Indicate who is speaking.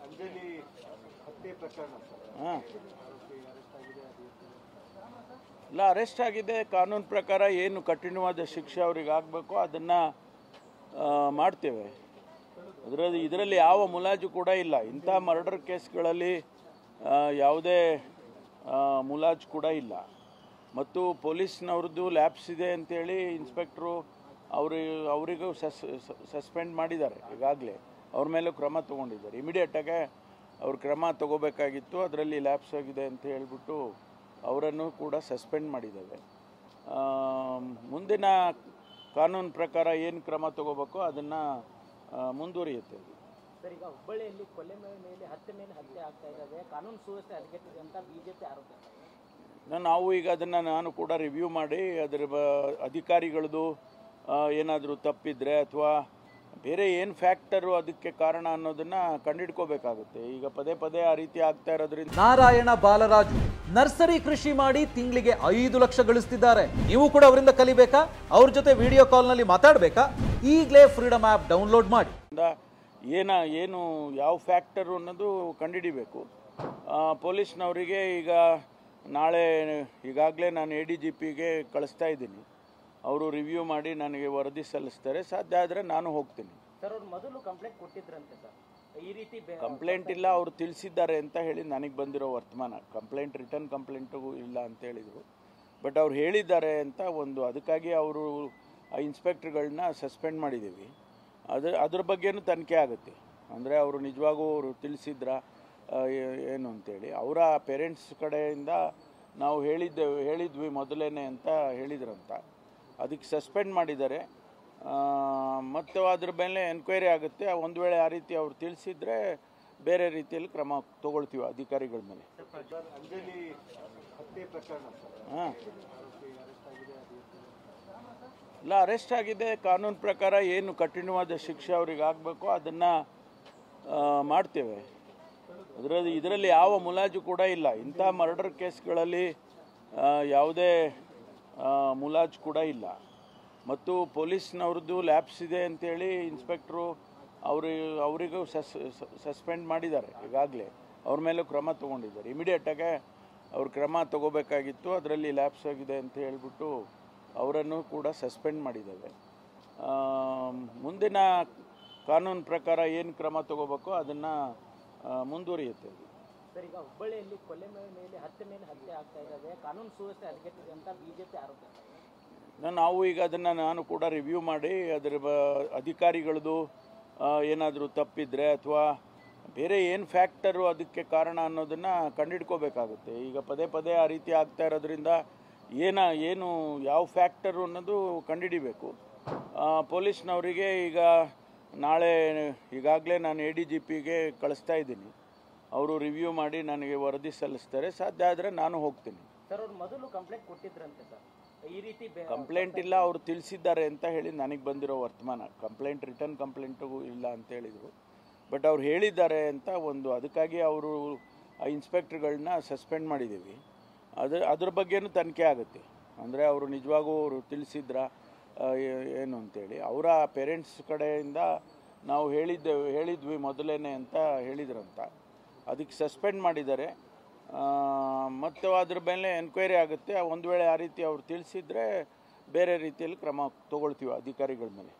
Speaker 1: ಅಂಜಲಿ ಹತ್ಯೆ ಪ್ರಕರಣ
Speaker 2: ಇಲ್ಲ, ಅರೆಸ್ಟ್ ಆಗಿದೆ. ಕಾನೂನು ಪ್ರಕಾರ ಏನು ಕಠಿಣವಾದ ಶಿಕ್ಷೆ ಅವ್ರಿಗೆ ಆಗಬೇಕು ಅದನ್ನು ಮಾಡ್ತೇವೆ. ಇದರಲ್ಲಿ ಯಾವ ಮುಲಾಜು ಕೂಡ ಇಲ್ಲ. ಇಂಥ ಮರ್ಡರ್ ಕೇಸ್ಗಳಲ್ಲಿ ಯಾವುದೇ ಮುಲಾಜು ಕೂಡ ಇಲ್ಲ. ಮತ್ತು ಪೊಲೀಸ್ನವ್ರದ್ದು ಲ್ಯಾಬ್ಸ್ ಇದೆ ಅಂತೇಳಿ ಇನ್ಸ್ಪೆಕ್ಟ್ರು ಅವರಿಗೂ ಸಸ್ಪೆಂಡ್ ಮಾಡಿದ್ದಾರೆ. ಈಗಾಗಲೇ ಅವ್ರ ಮೇಲೂ ಕ್ರಮ ತೊಗೊಂಡಿದ್ದಾರೆ. ಇಮಿಡಿಯೇಟಾಗೆ ಅವ್ರ ಕ್ರಮ ತಗೋಬೇಕಾಗಿತ್ತು. ಅದರಲ್ಲಿ ಲ್ಯಾಬ್ಸ್ ಆಗಿದೆ ಅಂತ ಹೇಳ್ಬಿಟ್ಟು ಅವರನ್ನು ಕೂಡ ಸಸ್ಪೆಂಡ್ ಮಾಡಿದ್ದೇವೆ. ಮುಂದಿನ ಕಾನೂನು ಪ್ರಕಾರ ಏನು ಕ್ರಮ ತಗೋಬೇಕೋ ಅದನ್ನು ಮುಂದುವರಿಯುತ್ತೆ.
Speaker 3: ಸರ್, ಈಗ ಹುಬ್ಬಳ್ಳಿಯಲ್ಲಿ ಕೊಲೆ ಮೇಲೆ ಹತ್ಯೆ ಆಗ್ತಾ ಇದ್ದಾವೆ, ಕಾನೂನು ಸುವ್ಯವಸ್ಥೆ ಹದಗೆಟ್ಟಿದೆ ಅಂತ ಬಿಜೆಪಿ ಆರೋಪ.
Speaker 2: ನಾವು ಈಗ ನಾನು ಕೂಡ ರಿವ್ಯೂ ಮಾಡಿ ಅದರ ಅಧಿಕಾರಿಗಳದ್ದು ಏನಾದರೂ ತಪ್ಪಿದ್ರೆ ಅಥವಾ ಬೇರೆ ಏನು ಫ್ಯಾಕ್ಟರು ಅದಕ್ಕೆ ಕಾರಣ ಅನ್ನೋದನ್ನ ಕಂಡುಹಿಡ್ಕೋಬೇಕಾಗುತ್ತೆ. ಈಗ ಪದೇ ಆ ರೀತಿ ಆಗ್ತಾ ಇರೋದ್ರಿಂದ.
Speaker 4: ನಾರಾಯಣ ಬಾಲರಾಜು ನರ್ಸರಿ ಕೃಷಿ ಮಾಡಿ ತಿಂಗಳಿಗೆ 5 ಲಕ್ಷ ಗಳಿಸ್ತಿದ್ದಾರೆ. ನೀವು ಕೂಡ ಅವರಿಂದ ಕಲಿಬೇಕಾ? ಅವ್ರ ಜೊತೆ ವಿಡಿಯೋ ಕಾಲ್ನಲ್ಲಿ ಮಾತಾಡಬೇಕಾ? ಈಗಲೇ ಫ್ರೀಡಮ್ ಆ್ಯಪ್ ಡೌನ್ಲೋಡ್ ಮಾಡಿ.
Speaker 2: ಏನು ಯಾವ ಫ್ಯಾಕ್ಟರು ಅನ್ನೋದು ಕಂಡುಹಿಡಿಬೇಕು. ಪೊಲೀಸ್ನವರಿಗೆ ಈಗ ನಾಳೆ ಈಗಾಗಲೇ ನಾನು ADGPಗೆ ಕಳಿಸ್ತಾ ಇದ್ದೀನಿ. ಅವರು ರಿವ್ಯೂ ಮಾಡಿ ನನಗೆ ವರದಿ ಸಲ್ಲಿಸ್ತಾರೆ. ಸಾಧ್ಯ ಆದರೆ ನಾನು ಹೋಗ್ತೀನಿ.
Speaker 3: ಸರ್, ಅವರು ಮೊದಲು ಕಂಪ್ಲೇಂಟ್ ಕೊಟ್ಟಿದ್ರಂತೆ ಸರ್, ಈ ರೀತಿ
Speaker 2: ಕಂಪ್ಲೇಂಟ್ ಇಲ್ಲ, ಅವರು ತಿಳಿಸಿದ್ದಾರೆ ಅಂತ ಹೇಳಿ ನನಗೆ ಬಂದಿರೋ ವರ್ತಮಾನ. ರಿಟರ್ನ್ ಕಂಪ್ಲೇಂಟು ಇಲ್ಲ ಅಂತ ಹೇಳಿದರು. ಬಟ್ ಅವ್ರು ಹೇಳಿದ್ದಾರೆ ಅಂತ ಅದಕ್ಕಾಗಿ ಅವರು ಆ ಇನ್ಸ್ಪೆಕ್ಟರ್ಗಳನ್ನ ಸಸ್ಪೆಂಡ್ ಮಾಡಿದ್ದೀವಿ. ಅದ್ರ ಬಗ್ಗೆನೂ ತನಿಖೆ ಆಗುತ್ತೆ. ಅಂದರೆ ಅವರು ನಿಜವಾಗೂ ಅವರು ತಿಳಿಸಿದ್ರ ಏನು ಅಂತೇಳಿ ಅವರ ಪೇರೆಂಟ್ಸ್ ಕಡೆಯಿಂದ ನಾವು ಹೇಳಿದ್ವಿ ಮೊದಲೇನೆ ಅಂತ ಹೇಳಿದ್ರಂತ. ಅದಕ್ಕೆ ಸಸ್ಪೆಂಡ್ ಮಾಡಿದ್ದಾರೆ. ಮತ್ತು ಅದ್ರ ಮೇಲೆ ಎನ್ಕ್ವೈರಿ ಆಗುತ್ತೆ. ಒಂದು ವೇಳೆ ಆ ರೀತಿ ಅವ್ರು ತಿಳಿಸಿದ್ರೆ ಬೇರೆ ರೀತಿಯಲ್ಲಿ ಕ್ರಮ ತಗೊಳ್ತೀವಿ ಅಧಿಕಾರಿಗಳ ಮೇಲೆ.
Speaker 1: ಅಂಜಲಿ ಹತ್ಯೆ ಪ್ರಕರಣ
Speaker 2: ಇಲ್ಲ, ಅರೆಸ್ಟ್ ಆಗಿದೆ. ಕಾನೂನು ಪ್ರಕಾರ ಏನು ಕಠಿಣವಾದ ಶಿಕ್ಷೆ ಅವ್ರಿಗೆ ಆಗಬೇಕು ಅದನ್ನು ಮಾಡ್ತೇವೆ. ಇದರಲ್ಲಿ ಯಾವ ಮುಲಾಜು ಕೂಡ ಇಲ್ಲ. ಇಂಥ ಮರ್ಡರ್ ಕೇಸ್ಗಳಲ್ಲಿ ಯಾವುದೇ ಮುಲಾಜು ಕೂಡ ಇಲ್ಲ. ಮತ್ತು ಪೊಲೀಸ್ನವ್ರದ್ದು ಲ್ಯಾಬ್ಸ್ ಇದೆ ಅಂತೇಳಿ ಇನ್ಸ್ಪೆಕ್ಟ್ರು ಅವರಿಗೂ ಸಸ್ಪೆಂಡ್ ಮಾಡಿದ್ದಾರೆ. ಈಗಾಗಲೇ ಅವ್ರ ಮೇಲೂ ಕ್ರಮ ತೊಗೊಂಡಿದ್ದಾರೆ. ಇಮಿಡಿಯೇಟಾಗೆ ಅವ್ರ ಕ್ರಮ ತಗೋಬೇಕಾಗಿತ್ತು. ಅದರಲ್ಲಿ ಲ್ಯಾಬ್ಸ್ ಆಗಿದೆ ಅಂತ ಹೇಳ್ಬಿಟ್ಟು ಅವರನ್ನು ಕೂಡ ಸಸ್ಪೆಂಡ್ ಮಾಡಿದ್ದೇವೆ. ಮುಂದಿನ ಕಾನೂನು ಪ್ರಕಾರ ಏನು ಕ್ರಮ ತಗೋಬೇಕೋ ಅದನ್ನು ಮುಂದುವರಿಯುತ್ತೆ.
Speaker 3: ಸರ್, ಈಗ ಹುಬ್ಬಳ್ಳಿಯಲ್ಲಿ ಕೊಲೆ ಮೇಲೆ ಹತ್ಯೆ ಆಗ್ತಾ ಇದ್ದಾವೆ, ಕಾನೂನು ಸುವ್ಯವಸ್ಥೆ ಹದಗೆಟ್ಟಿದೆ ಅಂತ ಬಿಜೆಪಿ ಆರೋಪ.
Speaker 2: ನಾವು ಈಗ ನಾನು ಕೂಡ ರಿವ್ಯೂ ಮಾಡಿ ಅದರ ಅಧಿಕಾರಿಗಳದ್ದು ಏನಾದರೂ ತಪ್ಪಿದ್ರೆ ಅಥವಾ ಬೇರೆ ಏನು ಫ್ಯಾಕ್ಟರು ಅದಕ್ಕೆ ಕಾರಣ ಅನ್ನೋದನ್ನು ಕಂಡುಹಿಡ್ಕೋಬೇಕಾಗುತ್ತೆ. ಈಗ ಪದೇ ಆ ರೀತಿ ಆಗ್ತಾ ಇರೋದ್ರಿಂದ ಏನು ಯಾವ ಫ್ಯಾಕ್ಟರು ಅನ್ನೋದು ಕಂಡುಹಿಡಿಬೇಕು. ಪೊಲೀಸ್ನವರಿಗೆ ಈಗ ನಾಳೆ ಈಗಾಗಲೇ ನಾನು ADGPಗೆ ಕಳಿಸ್ತಾ ಇದ್ದೀನಿ. ಅವರು ರಿವ್ಯೂ ಮಾಡಿ ನನಗೆ ವರದಿ ಸಲ್ಲಿಸ್ತಾರೆ. ಸಾಧ್ಯ ಆದರೆ ನಾನು ಹೋಗ್ತೀನಿ.
Speaker 3: ಸರ್, ಅವರು ಮೊದಲು ಕಂಪ್ಲೇಂಟ್ ಕೊಟ್ಟಿದ್ರಂತೆ ಸರ್, ಈ ರೀತಿ
Speaker 2: ಕಂಪ್ಲೇಂಟ್ ಇಲ್ಲ, ಅವರು ತಿಳಿಸಿದ್ದಾರೆ ಅಂತ ಹೇಳಿ ನನಗೆ ಬಂದಿರೋ ವರ್ತಮಾನ. ರಿಟರ್ನ್ ಕಂಪ್ಲೇಂಟು ಇಲ್ಲ ಅಂತ ಹೇಳಿದರು. ಬಟ್ ಅವ್ರು ಹೇಳಿದ್ದಾರೆ ಅಂತ ಅದಕ್ಕಾಗಿ ಅವರು ಆ ಇನ್ಸ್ಪೆಕ್ಟರ್ಗಳನ್ನ ಸಸ್ಪೆಂಡ್ ಮಾಡಿದ್ದೀವಿ. ಅದ್ರ ಬಗ್ಗೆನೂ ತನಿಖೆ ಆಗುತ್ತೆ. ಅಂದರೆ ಅವರು ನಿಜವಾಗೂ ಅವರು ತಿಳಿಸಿದ್ರ ಏನು ಅಂತೇಳಿ ಅವರ ಪೇರೆಂಟ್ಸ್ ಕಡೆಯಿಂದ ನಾವು ಹೇಳಿದ್ವಿ ಮೊದಲೇನೆ ಅಂತ ಹೇಳಿದ್ರಂತ. ಅದಕ್ಕೆ ಸಸ್ಪೆಂಡ್ ಮಾಡಿದ್ದಾರೆ. ಮತ್ತು ಅದ್ರ ಮೇಲೆ ಎನ್ಕ್ವೈರಿ ಆಗುತ್ತೆ. ಒಂದು ವೇಳೆ ಆ ರೀತಿ ಅವ್ರು ತಿಳಿಸಿದ್ರೆ ಬೇರೆ ರೀತಿಯಲ್ಲಿ ಕ್ರಮ ತಗೊಳ್ತೀವಿ ಅಧಿಕಾರಿಗಳ ಮೇಲೆ.